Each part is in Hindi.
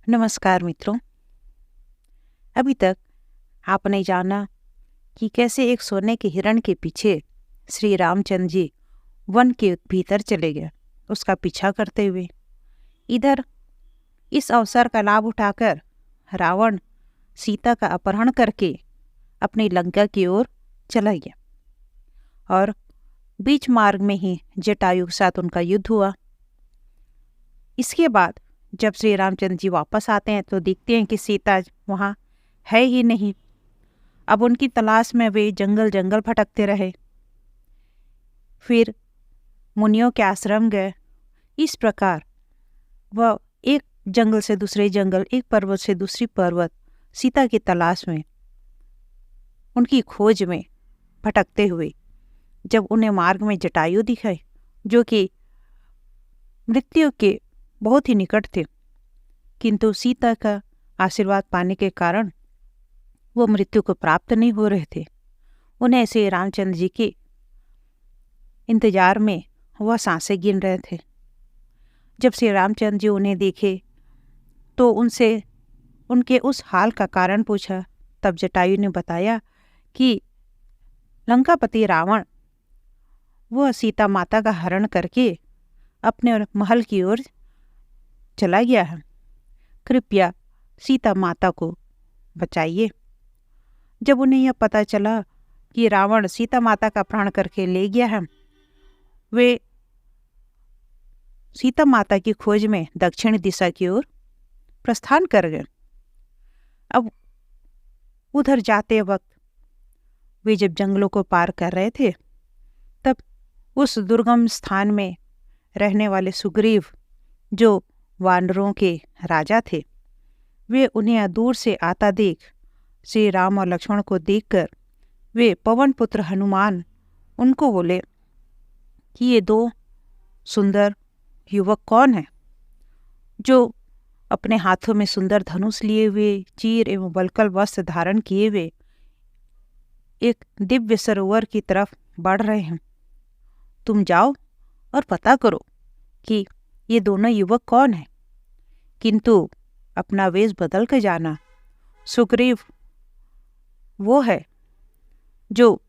नमस्कार मित्रों। अभी तक आपने जाना कि कैसे एक सोने के हिरण के पीछे श्री रामचंद्र जी वन के भीतर चले गए उसका पीछा करते हुए। इधर इस अवसर का लाभ उठाकर रावण सीता का अपहरण करके अपनी लंका की ओर चला गया और बीच मार्ग में ही जटायु के साथ उनका युद्ध हुआ। इसके बाद जब श्री रामचंद्र जी वापस आते हैं तो देखते हैं कि सीता वहाँ है ही नहीं। अब उनकी तलाश में वे जंगल जंगल भटकते रहे, फिर मुनियों के आश्रम गए। इस प्रकार वह एक जंगल से दूसरे जंगल, एक पर्वत से दूसरी पर्वत सीता की तलाश में, उनकी खोज में भटकते हुए जब उन्हें मार्ग में जटायु दिखे जो कि मृत्यु के बहुत ही निकट थे, किंतु सीता का आशीर्वाद पाने के कारण वो मृत्यु को प्राप्त नहीं हो रहे थे। उन्हें श्री रामचंद्र जी के इंतजार में वह सांसें गिन रहे थे। जब श्री रामचंद्र जी उन्हें देखे तो उनसे उनके उस हाल का कारण पूछा। तब जटायु ने बताया कि लंकापति रावण वह सीता माता का हरण करके अपने महल की ओर चला गया है, कृपया सीता माता को बचाइए। जब उन्हें यह पता चला कि रावण सीता माता का अपहरण करके ले गया है, वे सीता माता की खोज में दक्षिण दिशा की ओर प्रस्थान कर गए। अब उधर जाते वक्त वे जब जंगलों को पार कर रहे थे तब उस दुर्गम स्थान में रहने वाले सुग्रीव जो वानरों के राजा थे, वे उन्हें दूर से आता देख श्री राम और लक्ष्मण को देखकर वे पवन पुत्र हनुमान उनको बोले कि ये दो सुंदर युवक कौन हैं जो अपने हाथों में सुंदर धनुष लिए हुए, चीर एवं वल्कल वस्त्र धारण किए हुए एक दिव्य सरोवर की तरफ बढ़ रहे हैं। तुम जाओ और पता करो कि ये दोनों युवक कौन हैं। किंतु अपना वेश बदल कर जाना। सुग्रीव वो है जो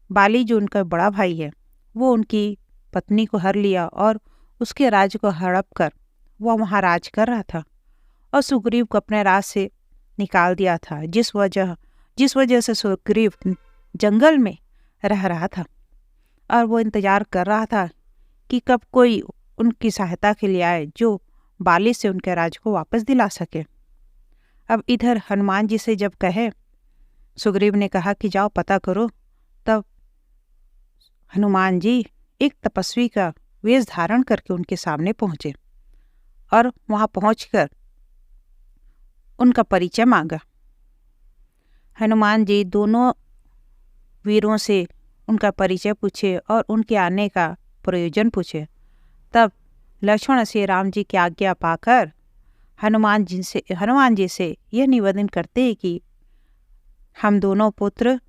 बाली जो उनका बड़ा भाई है, वो उनकी पत्नी को हर लिया और उसके राज्य को हड़प कर वह वहाँ राज कर रहा था और सुग्रीव को अपने राज से निकाल दिया था, जिस वजह से सुग्रीव जंगल में रह रहा था और वो इंतजार कर रहा था कि कब कोई उनकी सहायता के लिए आए जो बाली से उनके राज्य को वापस दिला सके। अब इधर हनुमान जी से जब कहे, सुग्रीव ने कहा कि जाओ पता करो, तब हनुमान जी एक तपस्वी का वेश धारण करके उनके सामने पहुंचे और वहां पहुंचकर उनका परिचय मांगा। हनुमान जी दोनों वीरों से उनका परिचय पूछे और उनके आने का प्रयोजन पूछे। तब लक्ष्मण श्री राम जी की आज्ञा पाकर हनुमान जी से यह निवेदन करते हैं कि हम दोनों पुत्र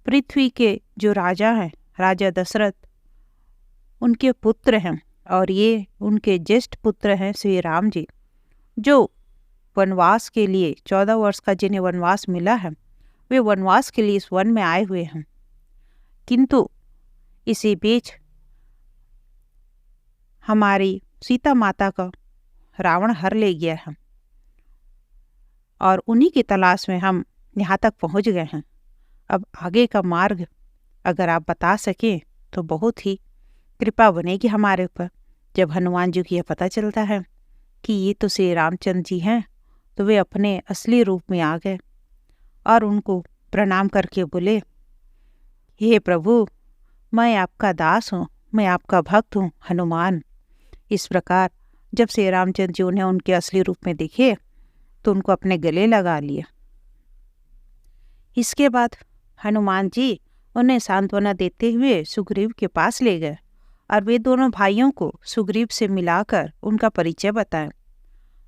पृथ्वी के जो राजा हैं, राजा दशरथ, उनके पुत्र हैं और ये उनके ज्येष्ठ पुत्र हैं श्री राम जी, जो वनवास के लिए 14 वर्ष का जिन्हें वनवास मिला है, वे वनवास के लिए इस वन में आए हुए हैं। किंतु इसी बीच हमारी सीता माता का रावण हर ले गया है और उन्हीं की तलाश में हम यहाँ तक पहुँच गए हैं। अब आगे का मार्ग अगर आप बता सकें तो बहुत ही कृपा बनेगी हमारे ऊपर। जब हनुमान जी को यह पता चलता है कि ये तो श्री रामचंद्र जी हैं, तो वे अपने असली रूप में आ गए और उनको प्रणाम करके बोले, हे प्रभु, मैं आपका दास हूँ, मैं आपका भक्त हूँ हनुमान। इस प्रकार जब श्री रामचंद्र जी उन्हें उनके असली रूप में दिखे तो उनको अपने गले लगा लिया। इसके बाद हनुमान जी उन्हें सांत्वना देते हुए सुग्रीव के पास ले गए और वे दोनों भाइयों को सुग्रीव से मिलाकर उनका परिचय बताएं।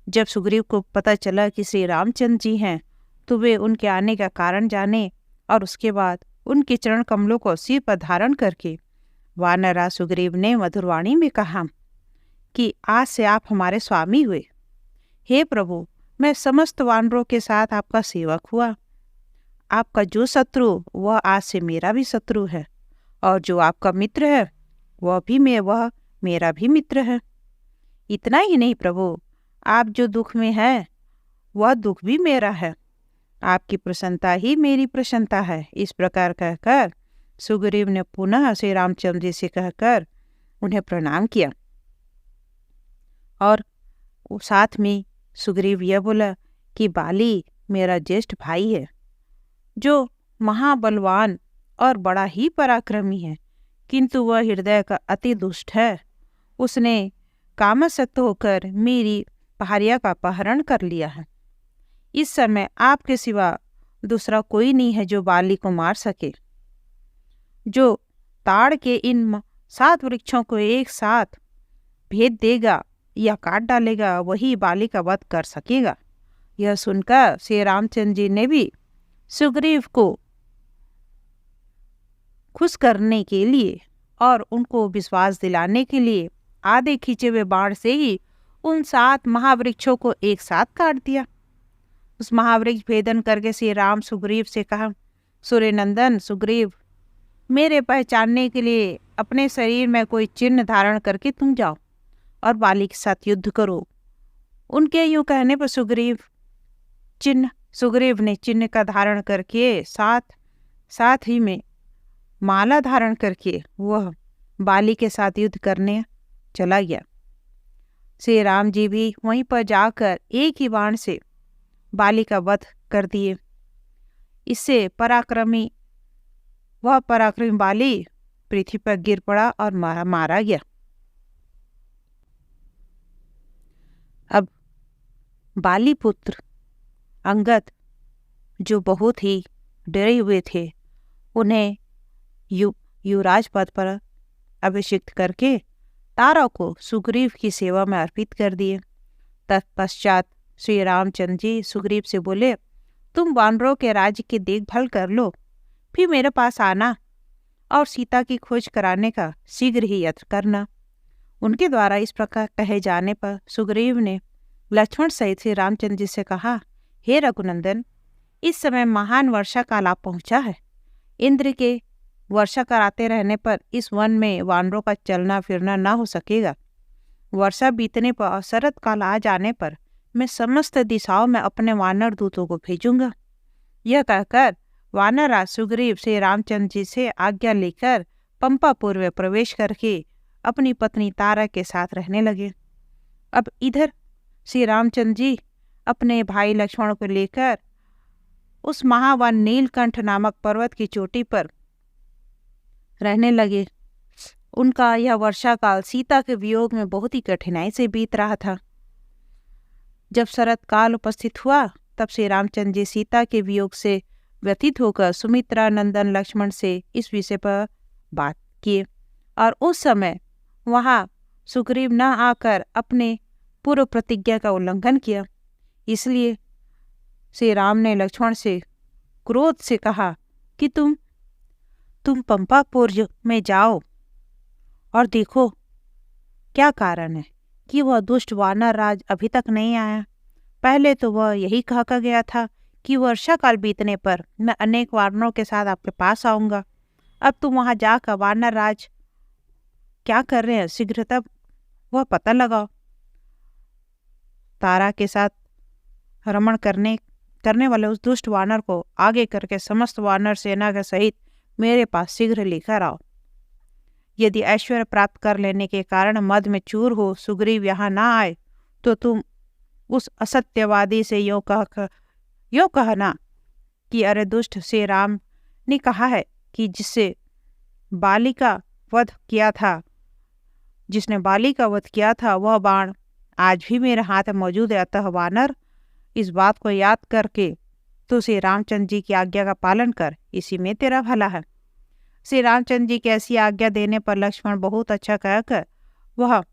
जब सुग्रीव को पता चला कि श्री रामचंद्र जी हैं तो वे उनके आने का कारण जाने और उसके बाद उनके चरण कमलों को सिर पर धारण करके वानरा सुग्रीव ने मधुरवाणी में कहा कि आज से आप हमारे स्वामी हुए। हे प्रभु, मैं समस्त वानरों के साथ आपका सेवक हुआ। आपका जो शत्रु वह आज से मेरा भी शत्रु है, और जो आपका मित्र है वह मेरा भी मित्र है। इतना ही नहीं प्रभु, आप जो दुख में हैं वह दुख भी मेरा है। आपकी प्रसन्नता ही मेरी प्रसन्नता है। इस प्रकार कहकर सुग्रीव ने पुनः श्री रामचंद्र जी से कहकर उन्हें प्रणाम किया, और साथ में सुग्रीव यह बोला कि बाली मेरा ज्येष्ठ भाई है, जो महाबलवान और बड़ा ही पराक्रमी है, किंतु वह हृदय का अति दुष्ट है। उसने कामासक्त होकर मेरी भार्या का अपहरण कर लिया है। इस समय आपके सिवा दूसरा कोई नहीं है जो बाली को मार सके। जो ताड़ के इन 7 वृक्षों को एक साथ भेद देगा या काट डालेगा, वही बाली का वध कर सकेगा। यह सुनकर श्री रामचंद्र जी ने भी सुग्रीव को खुश करने के लिए और उनको विश्वास दिलाने के लिए आधे खींचे हुए बाण से ही उन 7 महावृक्षों को एक साथ काट दिया। उस महावृक्ष भेदन करके श्री राम सुग्रीव से कहा, सूर्यनंदन सुग्रीव, मेरे पहचानने के लिए अपने शरीर में कोई चिन्ह धारण करके तुम जाओ और बाली के साथ युद्ध करो। उनके यूं कहने पर सुग्रीव ने चिन्ह का धारण करके साथ ही में माला धारण करके वह बाली के साथ युद्ध करने चला गया। श्री राम जी भी वहीं पर जाकर एक ही बाण से बाली का वध कर दिए। इससे पराक्रमी बाली पृथ्वी पर गिर पड़ा और मारा गया। अब बाली पुत्र अंगद, जो बहुत ही डरे हुए थे, उन्हें युवराज पद पर अभिषिक्त करके तारा को सुग्रीव की सेवा में अर्पित कर दिए। तत्पश्चात श्री रामचंद्र जी सुग्रीव से बोले, तुम वानरों के राज्य की देखभाल कर लो, फिर मेरे पास आना और सीता की खोज कराने का शीघ्र ही यत्न करना। उनके द्वारा इस प्रकार कहे जाने पर सुग्रीव ने लक्ष्मण सहित श्री रामचंद्र जी से कहा, हे रघुनंदन, इस समय महान वर्षा काल आ पहुंचा है। इंद्र के वर्षा कराते रहने पर इस वन में वानरों का चलना फिरना ना हो सकेगा। वर्षा बीतने पर और शरत काल आ जाने पर मैं समस्त दिशाओं में अपने वानर दूतों को भेजूंगा। यह कहकर वानरराज सुग्रीव श्री रामचंद्र जी से आज्ञा लेकर पंपापुर में प्रवेश करके अपनी पत्नी तारा के साथ रहने लगे। अब इधर श्री रामचंद्र जी अपने भाई लक्ष्मण को लेकर उस महावन नीलकंठ नामक पर्वत की चोटी पर रहने लगे। उनका यह वर्षा काल सीता के वियोग में बहुत ही कठिनाई से बीत रहा था। जब शरत काल उपस्थित हुआ तब श्री रामचंद्र जी सीता के वियोग से व्यथित होकर सुमित्रा नंदन लक्ष्मण से इस विषय पर बात किए, और उस समय वहां सुग्रीव न आकर अपने पूर्व प्रतिज्ञा का उल्लंघन किया। इसलिए श्री राम ने लक्ष्मण से क्रोध से कहा कि तुम पंपापुर में जाओ और देखो क्या कारण है कि वह दुष्ट वानर राज अभी तक नहीं आया। पहले तो वह यही कहा गया था कि वर्षा काल बीतने पर मैं अनेक वानरों के साथ आपके पास आऊंगा। अब तुम वहां जाकर वानर राज क्या कर रहे हैं, शीघ्र तब वह पता लगाओ। तारा के साथ रमण करने वाले उस दुष्ट वानर को आगे करके समस्त वानर सेना के सहित मेरे पास शीघ्र लेकर आओ। यदि ऐश्वर्य प्राप्त कर लेने के कारण मद में चूर हो सुग्रीव यहाँ ना आए तो तुम उस असत्यवादी से यो कहना कि अरे दुष्ट श्री राम ने कहा है कि जिसने बाली का वध किया था वह बाण आज भी मेरे हाथ में मौजूद है। अतः वानर, इस बात को याद करके तो श्री रामचंद्र जी की आज्ञा का पालन कर, इसी में तेरा भला है। श्री रामचंद्र जी की ऐसी आज्ञा देने पर लक्ष्मण बहुत अच्छा कहकर वह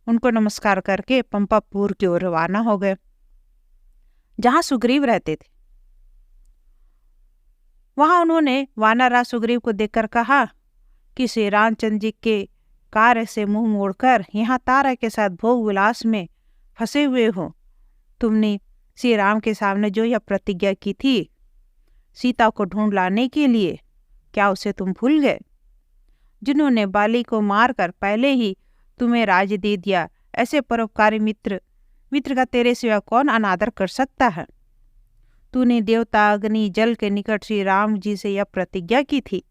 उनको नमस्कार करके पंपापुर की ओर रवाना हो गए, जहां सुग्रीव रहते थे। वहां उन्होंने वानरराज सुग्रीव को देखकर कहा कि श्री रामचंद्र जी के कार्य से मुंह मोड़कर यहाँ तारा के साथ भोग विलास में फंसे हुए हो। तुमने श्री राम के सामने जो यह प्रतिज्ञा की थी सीता को ढूंढ लाने के लिए, क्या उसे तुम भूल गए? जिन्होंने बाली को मारकर पहले ही तुम्हें राज्य दे दिया, ऐसे परोपकारी मित्र का तेरे सिवा कौन अनादर कर सकता है? तूने देवता, अग्नि, जल के निकट श्री राम जी से यह प्रतिज्ञा की थी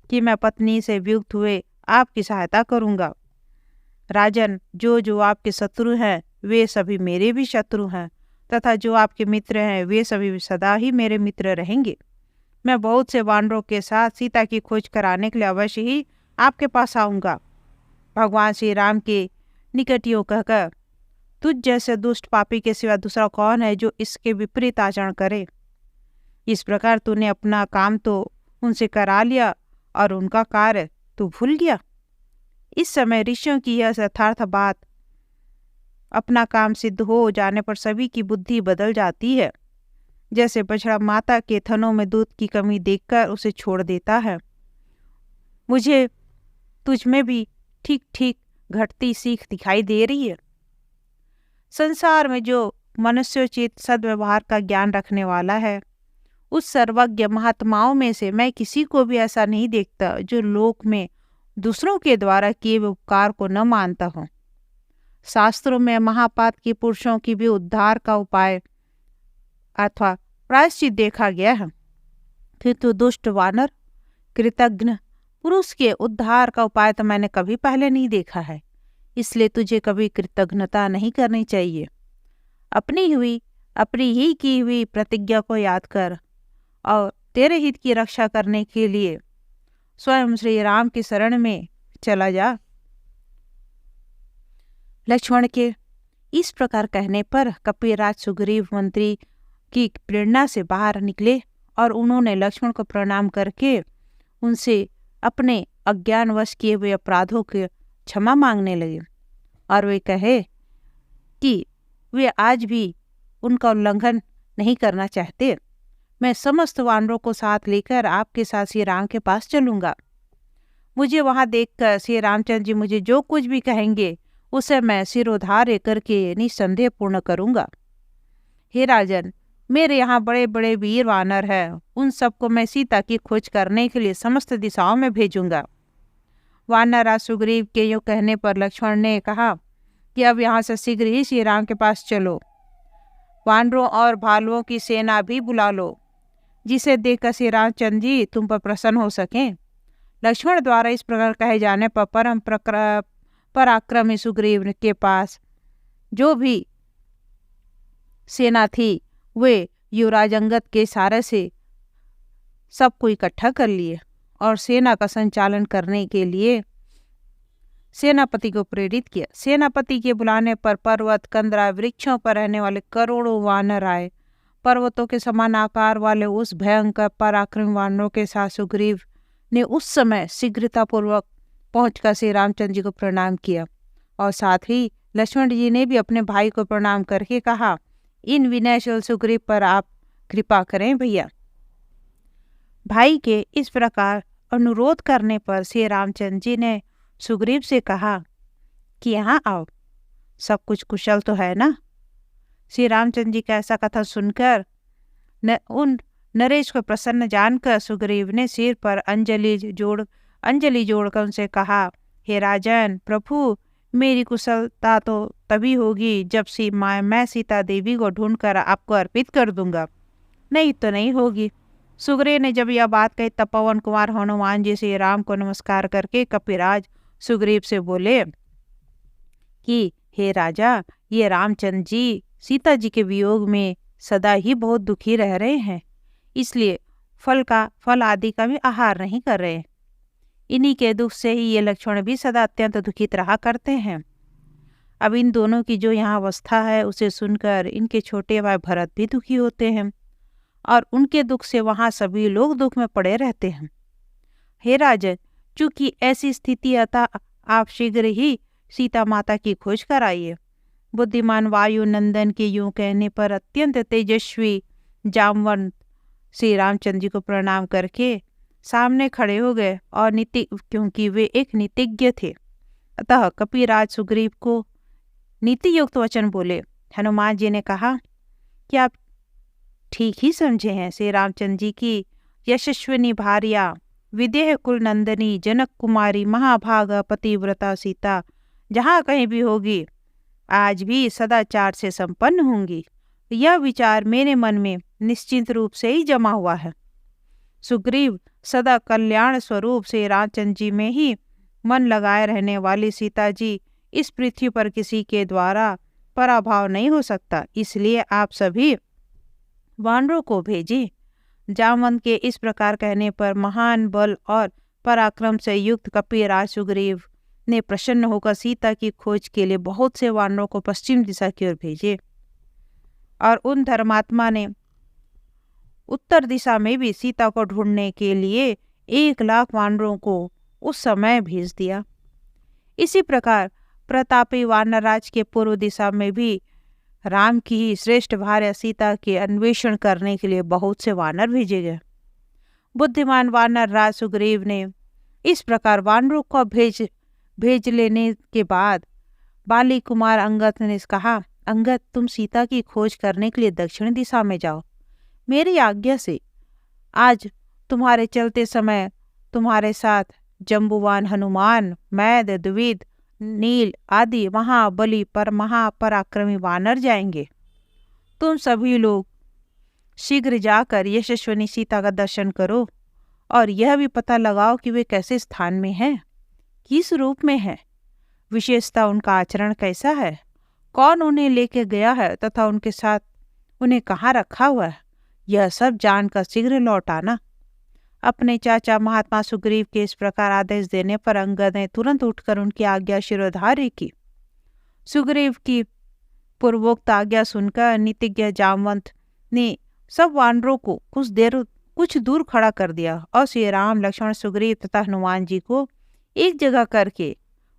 कि मैं पत्नी से वियुक्त हुए आपकी सहायता करूंगा। राजन, जो आपके शत्रु हैं वे सभी मेरे भी शत्रु हैं, तथा जो आपके मित्र हैं वे सभी सदा ही मेरे मित्र रहेंगे। मैं बहुत से वानरों के साथ सीता की खोज कराने के लिए अवश्य ही आपके पास आऊँगा। भगवान श्री राम के निकट यूँ कहकर, तुझ जैसे दुष्ट पापी के सिवा दूसरा कौन है जो इसके विपरीत आचरण करे? इस प्रकार तूने अपना काम तो उनसे करा लिया और उनका कार्य तू भूल गया। इस समय ऋषियों की यह यथार्थ बात, अपना काम सिद्ध हो जाने पर सभी की बुद्धि बदल जाती है। जैसे बछड़ा माता के थनों में दूध की कमी देखकर उसे छोड़ देता है, मुझे तुझ में भी ठीक ठीक घटती सीख दिखाई दे रही है। संसार में जो मनुष्योचित सद्व्यवहार का ज्ञान रखने वाला है, उस सर्वज्ञ महात्माओं में से मैं किसी को भी ऐसा नहीं देखता जो लोक में दूसरों के द्वारा किए हुए उपकार को न मानता हो। शास्त्रों में महापात के पुरुषों की भी उद्धार का उपाय अथवा प्रायश्चित देखा गया है, किंतु दुष्ट वानर कृतघ्न पुरुष के उद्धार का उपाय तो मैंने कभी पहले नहीं देखा है। इसलिए तुझे कभी कृतघ्नता नहीं करनी चाहिए। अपनी ही की हुई प्रतिज्ञा को याद कर और तेरे हित की रक्षा करने के लिए स्वयं श्री राम की शरण में चला जा। लक्ष्मण के इस प्रकार कहने पर कपिराज सुग्रीव मंत्री की प्रेरणा से बाहर निकले और उन्होंने लक्ष्मण को प्रणाम करके उनसे अपने अज्ञानवश किए हुए अपराधों के क्षमा मांगने लगे और वे कहे कि वे आज भी उनका उल्लंघन नहीं करना चाहते। मैं समस्त वानरों को साथ लेकर आपके साथ श्री राम के पास चलूँगा। मुझे वहाँ देखकर श्री रामचंद्र जी मुझे जो कुछ भी कहेंगे उसे मैं सिरोधार्य करके निसंदेह पूर्ण करूँगा। हे राजन, मेरे यहाँ बड़े बड़े वीर वानर हैं, उन सबको मैं सीता की खोज करने के लिए समस्त दिशाओं में भेजूंगा। वानरराज सुग्रीव के यूँ कहने पर लक्ष्मण ने कहा कि अब यहाँ से शीघ्र ही श्री राम के पास चलो। वानरों और भालुओं की सेना भी बुला लो, जिसे देखकर श्री रामचंद्र जी तुम पर प्रसन्न हो सकें। लक्ष्मण द्वारा इस प्रकार कहे जाने पर परम पराक्रमी सुग्रीव के पास जो भी सेना थी वे युवराज अंगद के इशारे से सबको इकट्ठा कर लिए और सेना का संचालन करने के लिए सेनापति को प्रेरित किया। सेनापति के बुलाने पर पर्वत, कंदरा, वृक्षों पर रहने वाले करोड़ों वानर आए। पर्वतों के समान आकार वाले उस भयंकर पराक्रमी वानरों के साथ सुग्रीव ने उस समय शीघ्रतापूर्वक पहुंचकर श्री रामचंद्र जी को प्रणाम किया और साथ ही लक्ष्मण जी ने भी अपने भाई को प्रणाम करके कहा, इन विनयशील सुग्रीव पर आप कृपा करें भैया। भाई के इस प्रकार अनुरोध करने पर श्री रामचंद्र जी ने सुग्रीव से कहा कि यहाँ आओ, सब कुछ कुशल तो है ना? श्री रामचंद्र जी का ऐसा कथन सुनकर उन नरेश को प्रसन्न जानकर सुग्रीव ने सिर पर अंजलि जोड़कर उनसे कहा, हे राजन, प्रभु मेरी कुशलता तो तभी होगी जब मैं सीता देवी को ढूंढकर आपको अर्पित कर दूंगा, नहीं तो नहीं होगी। सुग्रीव ने जब यह बात कही तब पवन कुमार हनुमान जी श्री राम को नमस्कार करके कपिराज सुग्रीव से बोले कि हे राजा, ये रामचंद्र जी सीता जी के वियोग में सदा ही बहुत दुखी रह रहे हैं, इसलिए फल आदि का भी आहार नहीं कर रहे। इन्हीं के दुख से ही ये लक्ष्मण भी सदा अत्यंत दुखित रहा करते हैं। अब इन दोनों की जो यहाँ अवस्था है उसे सुनकर इनके छोटे भाई भरत भी दुखी होते हैं और उनके दुख से वहाँ सभी लोग दुख में पड़े रहते हैं। हे राजन, चूंकि ऐसी स्थिति अतः आप शीघ्र ही सीता माता की खोज कराइए। बुद्धिमान वायु नंदन के यूं कहने पर अत्यंत तेजस्वी जामवंत श्री रामचंद्र जी को प्रणाम करके सामने खड़े हो गए और क्योंकि वे एक नीतिज्ञ थे, अतः कपिराज सुग्रीव को नीति युक्त वचन बोले। हनुमान जी ने कहा कि आप ठीक ही समझे हैं। श्री रामचंद्र जी की यशस्विनी भार्या विदेह कुल नंदिनी जनक कुमारी महाभागा पतिव्रता सीता जहाँ कहीं भी होगी आज भी सदाचार से संपन्न होंगी। यह विचार मेरे मन में निश्चित रूप से ही जमा हुआ है। सुग्रीव सदा कल्याण स्वरूप से रामचंद्र जी में ही मन लगाए रहने वाली सीता जी इस पृथ्वी पर किसी के द्वारा पराभव नहीं हो सकता। इसलिए आप सभी वानरों को भेजिए। जामवंत के इस प्रकार कहने पर महान बल और पराक्रम से युक्त कपिराज सुग्रीव ने प्रसन्न होकर सीता की खोज के लिए बहुत से वानरों को पश्चिम दिशा की ओर भेजे और उन धर्मात्मा ने उत्तर दिशा में भी सीता को ढूंढने के लिए 1,00,000 वानरों को उस समय भेज दिया। इसी प्रकार प्रतापी वानरराज के पूर्व दिशा में भी राम की ही श्रेष्ठ भार्या सीता के अन्वेषण करने के लिए बहुत से वानर भेजे गए। बुद्धिमान वानर राज सुग्रीव ने इस प्रकार वानरों को भेज लेने के बाद बाली कुमार अंगद ने कहा, अंगद तुम सीता की खोज करने के लिए दक्षिण दिशा में जाओ। मेरी आज्ञा से आज तुम्हारे चलते समय तुम्हारे साथ जम्बुवान हनुमान मैद द्विविद नील आदि महाबली पर महापराक्रमी वानर जाएंगे। तुम सभी लोग शीघ्र जाकर यशस्विनी सीता का दर्शन करो और यह भी पता लगाओ कि वे कैसे स्थान में हैं, किस रूप में है, विशेषता उनका आचरण कैसा है, कौन उन्हें लेके गया है तथा उनके साथ उन्हें कहाँ रखा हुआ है। यह सब जानकर शीघ्र लौट आना। अपने चाचा महात्मा सुग्रीव के इस प्रकार आदेश देने पर अंगद ने तुरंत उठकर उनकी आज्ञा शिरोधार्य की। सुग्रीव की पूर्वोक्त आज्ञा सुनकर नीतिज्ञ जामवंत ने सब वानरों को कुछ दूर खड़ा कर दिया और श्री राम लक्ष्मण सुग्रीव तथा हनुमान जी को एक जगह करके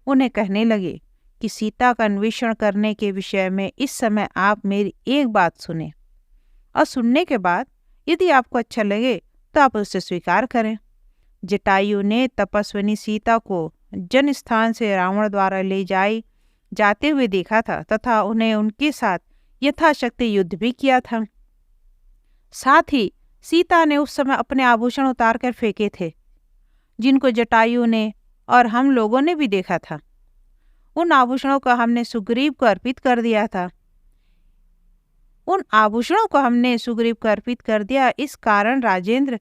उन्हें कहने लगे कि सीता का अन्वेषण करने के विषय में इस समय आप मेरी एक बात सुने और सुनने के बाद यदि आपको अच्छा लगे तो आप उसे स्वीकार करें। जटायु ने तपस्विनी सीता को जन स्थान से रावण द्वारा ले जाते हुए देखा था तथा उन्हें उनके साथ यथाशक्ति युद्ध भी किया था। साथ ही सीता ने उस समय अपने आभूषण उतार कर फेंके थे जिनको जटायु ने और हम लोगों ने भी देखा था। उन आभूषणों को हमने सुग्रीव को अर्पित कर दिया। इस कारण राजेंद्र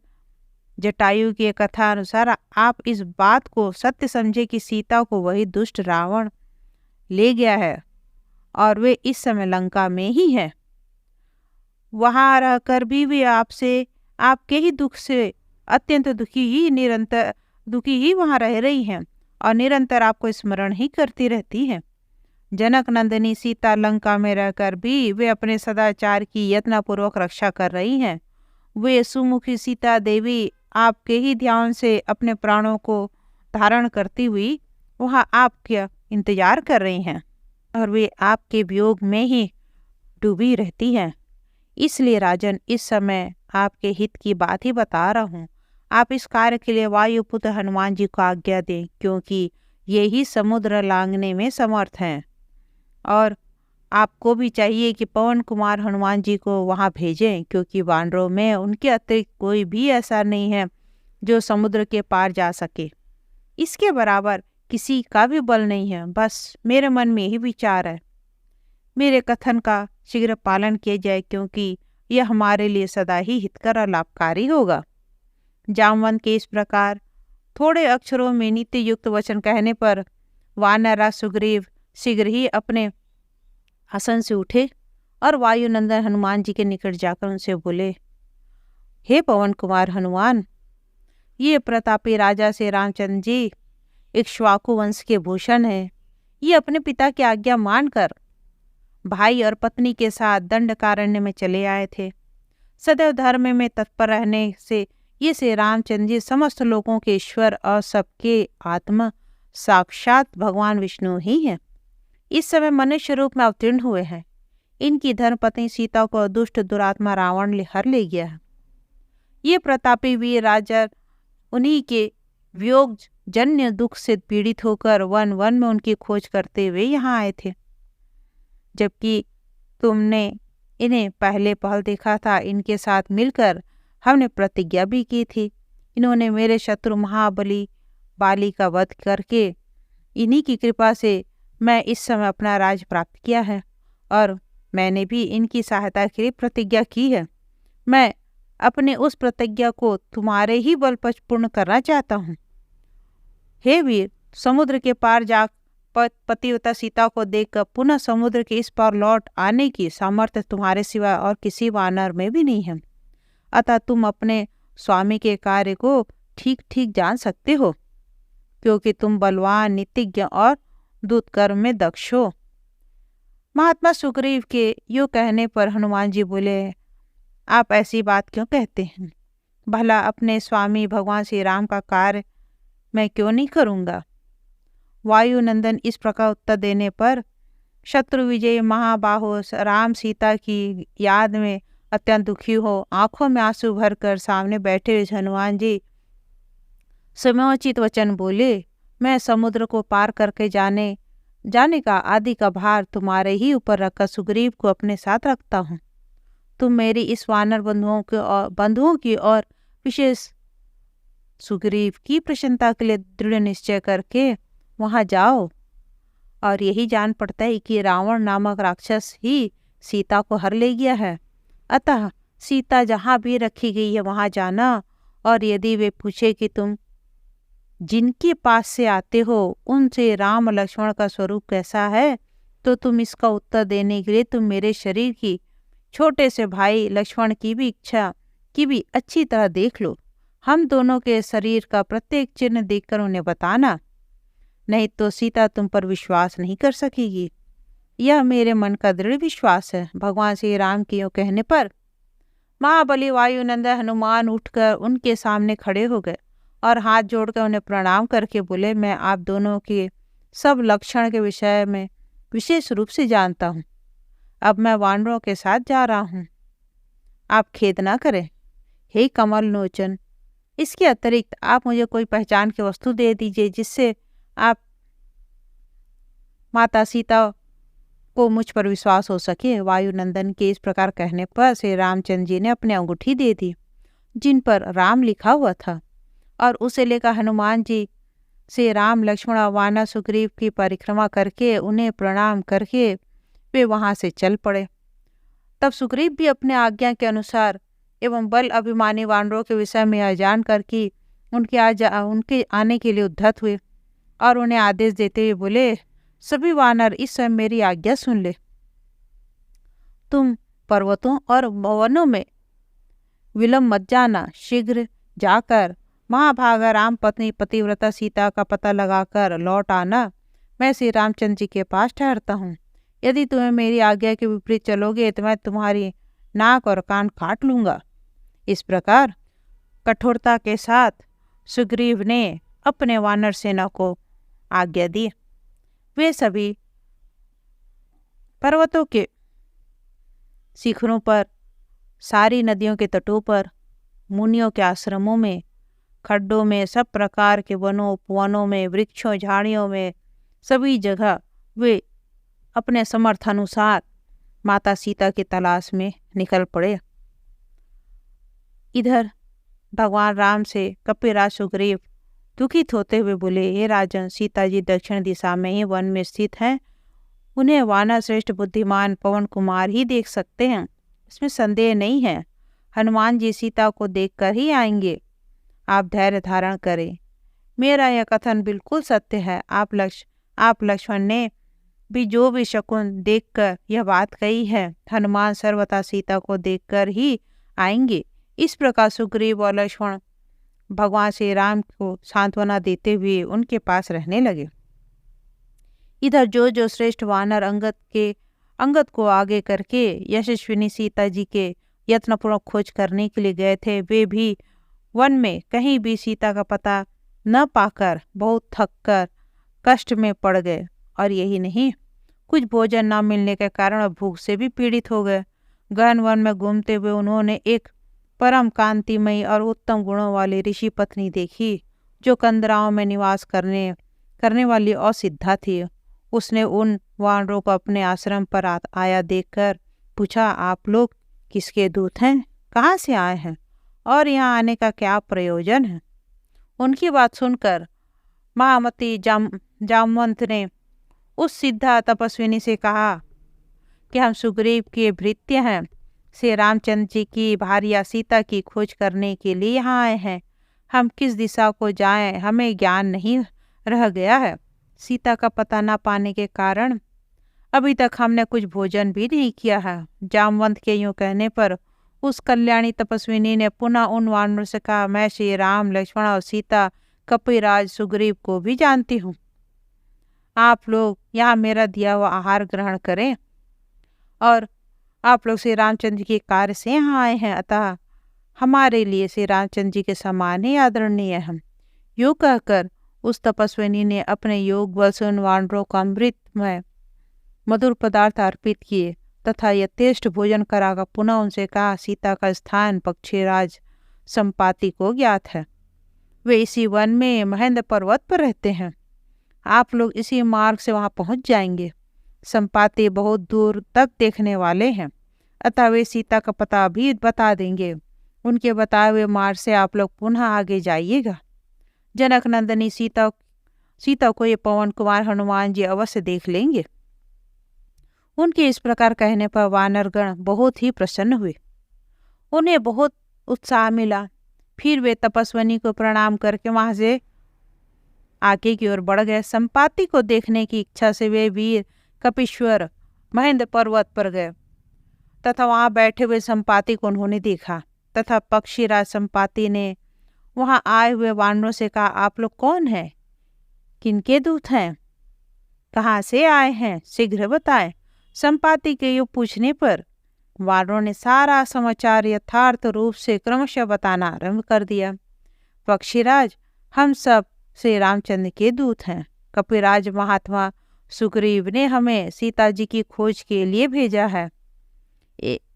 जटायु की कथा अनुसार आप इस बात को सत्य समझे कि सीता को वही दुष्ट रावण ले गया है और वे इस समय लंका में ही है। वहां रहकर भी वे आपके ही दुख से अत्यंत दुखी ही वहां रह रही हैं और निरंतर आपको स्मरण ही करती रहती है। जनक नंदिनी सीता लंका में रहकर भी वे अपने सदाचार की यत्नपूर्वक रक्षा कर रही हैं। वे सुमुखी सीता देवी आपके ही ध्यान से अपने प्राणों को धारण करती हुई वहां आपका इंतजार कर रही हैं और वे आपके वियोग में ही डूबी रहती हैं। इसलिए राजन इस समय आपके हित की बात ही बता रहा हूँ। आप इस कार्य के लिए वायुपुत्र हनुमान जी को आज्ञा दें क्योंकि ये ही समुद्र लांघने में समर्थ हैं और आपको भी चाहिए कि पवन कुमार हनुमान जी को वहां भेजें क्योंकि वानरों में उनके अतिरिक्त कोई भी ऐसा नहीं है जो समुद्र के पार जा सके। इसके बराबर किसी का भी बल नहीं है। बस मेरे मन में यही विचार है, मेरे कथन का शीघ्र पालन किया जाए क्योंकि यह हमारे लिए सदा ही हितकर और लाभकारी होगा। जामवंत के इस प्रकार थोड़े अक्षरों में नीति युक्त वचन कहने पर वानरराज सुग्रीव शीघ्र ही अपने आसन से उठे और वायुनंदन हनुमान जी के निकट जाकर उनसे बोले, हे पवन कुमार हनुमान, ये प्रतापी राजा श्री रामचंद्र जी इक्ष्वाकु वंश के भूषण हैं। ये अपने पिता की आज्ञा मानकर भाई और पत्नी के साथ दंडकारण्य में चले आए थे। सदैव धर्म में तत्पर रहने से ये श्री रामचंद्र जी समस्त लोगों के ईश्वर और सबके आत्मा साक्षात भगवान विष्णु ही हैं। इस समय मनुष्य रूप में अवतीर्ण हुए हैं। इनकी धर्मपत्नी सीता को दुष्ट दुरात्मा रावण हर ले गया है। ये प्रतापी वीर राजा उन्हीं के वियोग जन्य दुख से पीड़ित होकर वन वन में उनकी खोज करते हुए यहाँ आए थे, जबकि तुमने इन्हें पहले पहल देखा था। इनके साथ मिलकर हमने प्रतिज्ञा भी की थी। इन्होंने मेरे शत्रु महाबली बाली का वध करके इन्हीं की कृपा से मैं इस समय अपना राज प्राप्त किया है, और मैंने भी इनकी सहायता के लिए प्रतिज्ञा की है। मैं अपने उस प्रतिज्ञा को तुम्हारे ही बल पर पूर्ण करना चाहता हूँ। हे वीर, समुद्र के पार जा पतिव्रता सीता को देखकर पुनः समुद्र के इस पार लौट आने की सामर्थ्य तुम्हारे सिवा और किसी वानर में भी नहीं है। अतः तुम अपने स्वामी के कार्य को ठीक ठीक जान सकते हो, क्योंकि तुम बलवान, नीतिज्ञ और दुष्कर्म में दक्ष हो। महात्मा सुग्रीव के यूँ कहने पर हनुमान जी बोले, आप ऐसी बात क्यों कहते हैं? भला अपने स्वामी भगवान श्री राम का कार्य मैं क्यों नहीं करूँगा? वायुनंदन इस प्रकार उत्तर देने पर शत्रु विजय महाबाहो राम सीता की याद में अत्यंत दुखी हो आंखों में आंसू भरकर सामने बैठे हुए हनुमान जी समयोचित वचन बोले, मैं समुद्र को पार करके जाने का आदि का भार तुम्हारे ही ऊपर रखकर सुग्रीव को अपने साथ रखता हूँ। तुम मेरी इस वानर बंधुओं की और विशेष सुग्रीव की प्रसन्नता के लिए दृढ़ निश्चय करके वहां जाओ। और यही जान पड़ता है कि रावण नामक राक्षस ही सीता को हर ले गया है। अतः सीता जहाँ भी रखी गई है वहां जाना, और यदि वे पूछे कि तुम जिनके पास से आते हो उनसे राम लक्ष्मण का स्वरूप कैसा है, तो तुम इसका उत्तर देने के लिए तुम मेरे शरीर की छोटे से भाई लक्ष्मण की भी इच्छा की भी अच्छी तरह देख लो। हम दोनों के शरीर का प्रत्येक चिन्ह देखकर उन्हें बताना, नहीं तो सीता तुम पर विश्वास नहीं कर सकेगी। यह मेरे मन का दृढ़ विश्वास है। भगवान श्री राम के यूँ कहने पर महाबली वायुनंदन हनुमान उठकर उनके सामने खड़े हो गए और हाथ जोड़कर उन्हें प्रणाम करके बोले, मैं आप दोनों के सब लक्षण के विषय में विशेष रूप से जानता हूँ। अब मैं वानरों के साथ जा रहा हूँ, आप खेद ना करें। हे कमल लोचन, इसके अतिरिक्त आप मुझे कोई पहचान की वस्तु दे दीजिए जिससे आप माता सीता को मुझ पर विश्वास हो सके। वायुनंदन के इस प्रकार कहने पर श्री रामचंद्र जी ने अपनी अंगूठी दे दी जिन पर राम लिखा हुआ था, और उसे लेकर हनुमान जी से राम लक्ष्मण और वानर सुग्रीव की परिक्रमा करके उन्हें प्रणाम करके वे वहां से चल पड़े। तब सुग्रीव भी अपने आज्ञा के अनुसार एवं बल अभिमानी वानरों के विषय में यह जानकर कि उनके आने के लिए उद्धत हुए, और उन्हें आदेश देते हुए बोले, सभी वानर इस समय मेरी आज्ञा सुन ले। तुम पर्वतों और वनों में विलंब मत जाना, शीघ्र जाकर महाभागा राम पत्नी पतिव्रता सीता का पता लगाकर लौट आना। मैं श्री रामचंद्र जी के पास ठहरता हूँ। यदि तुम्हें मेरी आज्ञा के विपरीत चलोगे तो मैं तुम्हारी नाक और कान काट लूँगा। इस प्रकार कठोरता के साथ सुग्रीव ने अपने वानर सेना को आज्ञा दी। वे सभी पर्वतों के शिखरों पर, सारी नदियों के तटों पर, मुनियों के आश्रमों में, खड्डों में, सब प्रकार के वनों उपवनों में, वृक्षों झाड़ियों में, सभी जगह वे अपने समर्थानुसार माता सीता की तलाश में निकल पड़े। इधर भगवान राम से कपिराज सुग्रीव दुखित होते हुए बोले, हे राजन, सीता जी दक्षिण दिशा में ही वन में स्थित हैं। उन्हें वानर श्रेष्ठ बुद्धिमान पवन कुमार ही देख सकते हैं, इसमें संदेह नहीं है। हनुमान जी सीता को देखकर ही आएंगे। आप धैर्य धारण करें, मेरा यह कथन बिल्कुल सत्य है। आप लक्ष्मण ने भी जो भी शकुन देखकर यह बात कही है, हनुमान सर्वथा सीता को देखकर ही आएंगे। इस प्रकार सुग्रीव और लक्ष्मण भगवान श्री राम को सांत्वना देते हुए उनके पास रहने लगे। इधर जो श्रेष्ठ वानर अंगद को आगे करके यशस्विनी सीता जी के यत्नपूर्वक खोज करने के लिए गए थे, वे भी वन में कहीं भी सीता का पता न पाकर बहुत थक कर कष्ट में पड़ गए। और यही नहीं, कुछ भोजन न मिलने के कारण भूख से भी पीड़ित हो गए। गहन वन में घूमते हुए उन्होंने एक परम कांतिमयी और उत्तम गुणों वाली ऋषि पत्नी देखी। जो कंदराओं में निवास करने वाली और सिद्धा थी। उसने उन वानरों को अपने आश्रम पर आया देखकर पूछा, आप लोग किसके दूत हैं, कहाँ से आए हैं और यहाँ आने का क्या प्रयोजन है? उनकी बात सुनकर महामती जामवंत ने उस सिद्धा तपस्विनी से कहा कि हम सुग्रीव के भृत्य हैं, श्री रामचंद्र जी की भार्या सीता की खोज करने के लिए यहाँ आए हैं। हम किस दिशा को जाएं हमें ज्ञान नहीं रह गया है। सीता का पता न पाने के कारण अभी तक हमने कुछ भोजन भी नहीं किया है। जामवंत के यूं कहने पर उस कल्याणी तपस्विनी ने पुनः उन वानरों से कहा, मैं श्री राम, लक्ष्मण और सीता, कपिराज, सुग्रीव को भी जानती हूँ। आप लोग यहाँ मेरा दिया हुआ आहार ग्रहण करें और आप लोग श्री रामचंद्र के कार्य से यहाँ आए हैं, अतः हमारे लिए श्री रामचंद्र जी के समान ही आदरणीय है। यूँ कहकर उस तपस्विनी ने अपने योग बल से उन वानरों को अमृत में मधुर पदार्थ अर्पित किए तथा यथेष्ट भोजन कराकर पुनः उनसे कहा, सीता का स्थान पक्षीराज संपाति को ज्ञात है। वे इसी वन में महेंद्र पर्वत पर रहते हैं। आप लोग इसी मार्ग से वहां पहुंच जाएंगे। संपाति बहुत दूर तक देखने वाले हैं, अतः वे सीता का पता भी बता देंगे। उनके बताए हुए मार्ग से आप लोग पुनः आगे जाइएगा। जनक नंदिनी सीता को ये पवन कुमार हनुमान जी अवश्य देख लेंगे। उनके इस प्रकार कहने पर वानरगण बहुत ही प्रसन्न हुए। उन्हें बहुत उत्साह मिला। फिर वे तपस्विनी को प्रणाम करके वहां से आगे की ओर बढ़ गए। संपाति को देखने की इच्छा से वे वीर कपीश्वर महेंद्र पर्वत पर गए तथा वहां बैठे हुए संपाति को उन्होंने देखा तथा पक्षीराज संपाति ने वहां आए हुए वानरों से कहा, आप लोग कौन हैं, किनके दूत हैं, कहाँ से आए हैं, शीघ्र बताएं। संपाति के यूं पूछने पर वानरों ने सारा समाचार यथार्थ रूप से क्रमशः बताना आरंभ कर दिया। पक्षीराज, हम सब श्री रामचंद्र के दूत हैं। कपिराज महात्मा सुग्रीव ने हमें सीता जी की खोज के लिए भेजा है।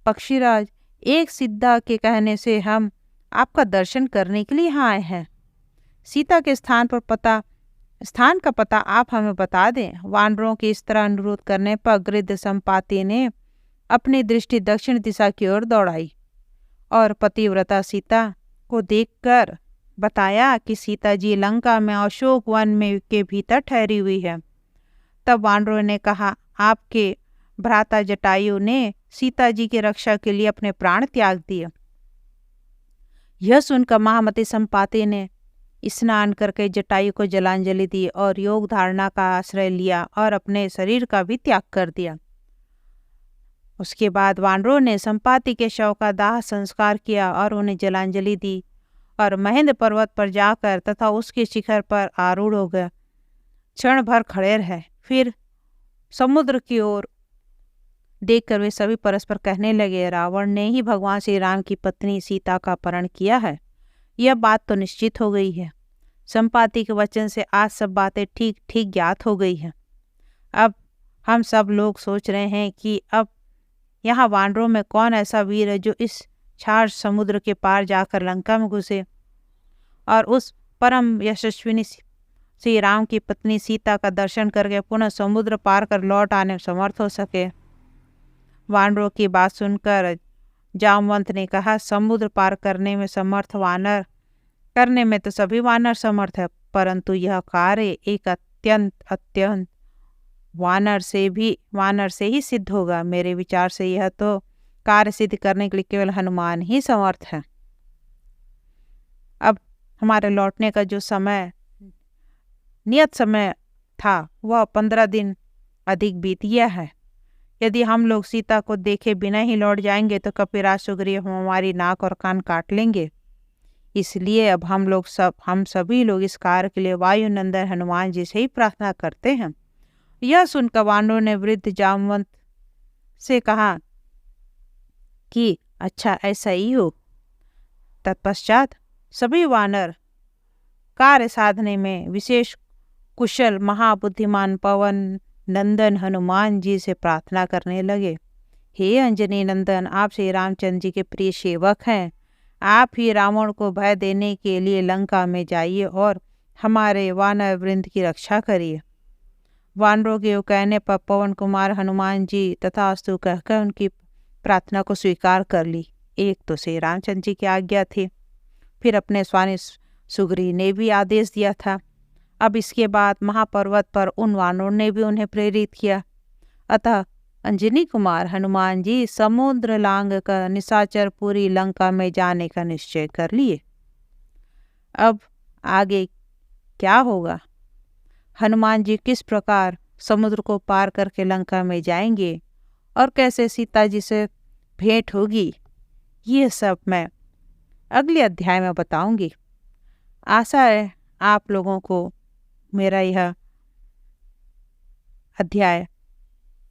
पक्षीराज, एक सिद्धा के कहने से हम आपका दर्शन करने के लिए यहाँ आए हैं। सीता के स्थान का पता आप हमें बता दें। वानरों के इस तरह अनुरोध करने पर गृध्र संपाति ने अपनी दृष्टि दक्षिण दिशा की ओर दौड़ाई और पतिव्रता सीता को देखकर बताया कि सीता जी लंका में अशोक वन में के भीतर ठहरी हुई है। तब वानरों ने कहा, आपके भ्राता जटायु ने सीता जी की रक्षा के लिए अपने प्राण त्याग दिए। यह सुनकर महामती संपाति ने स्नान करके जटायु को जलांजलि दी और योग धारणा का आश्रय लिया और अपने शरीर का भी त्याग कर दिया। उसके बाद वानरों ने संपाति के शव का दाह संस्कार किया और उन्हें जलांजलि दी और महेंद्र पर्वत पर जाकर तथा उसके शिखर पर आरूढ़ हो गया। क्षण भर खड़े रहे, फिर समुद्र की ओर देखकर वे सभी परस्पर कहने लगे, रावण ने ही भगवान श्री राम की पत्नी सीता का अपहरण किया है। यह बात तो निश्चित हो गई है। संपाति के वचन से आज सब बातें ठीक ठीक ज्ञात हो गई हैं। अब हम सब लोग सोच रहे हैं कि अब यहाँ वानरों में कौन ऐसा वीर है जो इस क्षार समुद्र के पार जाकर लंका में घुसे और उस परम यशस्विनी श्री राम की पत्नी सीता का दर्शन करके पुनः समुद्र पार कर लौट आने में समर्थ हो सके। वानरों की बात सुनकर जामवंत ने कहा, समुद्र पार करने में समर्थ वानर करने में तो सभी वानर समर्थ है, परंतु यह कार्य एक अत्यंत वानर से ही सिद्ध होगा। मेरे विचार से यह तो कार्य सिद्ध करने के लिए केवल हनुमान ही समर्थ है। अब हमारे लौटने का जो नियत समय था वह 15 दिन अधिक बीत गया है। यदि हम लोग सीता को देखे बिना ही लौट जाएंगे तो कपिराज सुग्रीव हमारी नाक और कान काट लेंगे। इसलिए अब हम सभी लोग इस कार्य के लिए वायुनंदन हनुमान जी से ही प्रार्थना करते हैं। यह सुनकर वानरों ने वृद्ध जामवंत से कहा कि अच्छा ऐसा ही हो। तत्पश्चात सभी वानर कार्य साधने में विशेष कुशल महाबुद्धिमान पवन नंदन हनुमान जी से प्रार्थना करने लगे, हे अंजनी नंदन, आप श्री रामचंद्र जी के प्रिय सेवक हैं। आप ही रावण को भय देने के लिए लंका में जाइए और हमारे वानर वृंद की रक्षा करिए। वानरों के कहने पर पवन कुमार हनुमान जी तथास्तु कहकर उनकी प्रार्थना को स्वीकार कर ली। एक तो श्री रामचंद्र जी की आज्ञा थी, फिर अपने स्वामी सुग्रीव ने भी आदेश दिया था। अब इसके बाद महापर्वत पर उन वानरों ने भी उन्हें प्रेरित किया। अतः अंजनी कुमार हनुमान जी समुद्र लांग कर निशाचर पूरी लंका में जाने का निश्चय कर लिए। अब आगे क्या होगा? हनुमान जी किस प्रकार समुद्र को पार करके लंका में जाएंगे और कैसे सीता जी से भेंट होगी, ये सब मैं अगले अध्याय में बताऊंगी। आशा है आप लोगों को मेरा यह अध्याय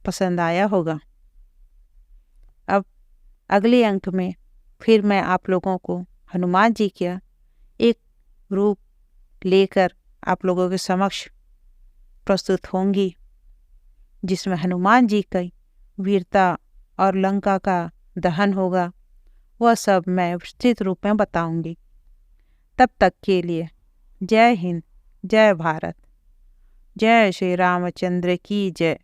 पसंद आया होगा। अब अगले अंक में फिर मैं आप लोगों को हनुमान जी का एक रूप लेकर आप लोगों के समक्ष प्रस्तुत होंगी, जिसमें हनुमान जी की वीरता और लंका का दहन होगा। वह सब मैं विस्तृत रूप में बताऊंगी। तब तक के लिए जय हिंद, जय भारत, जय श्री रामचंद्र की जय।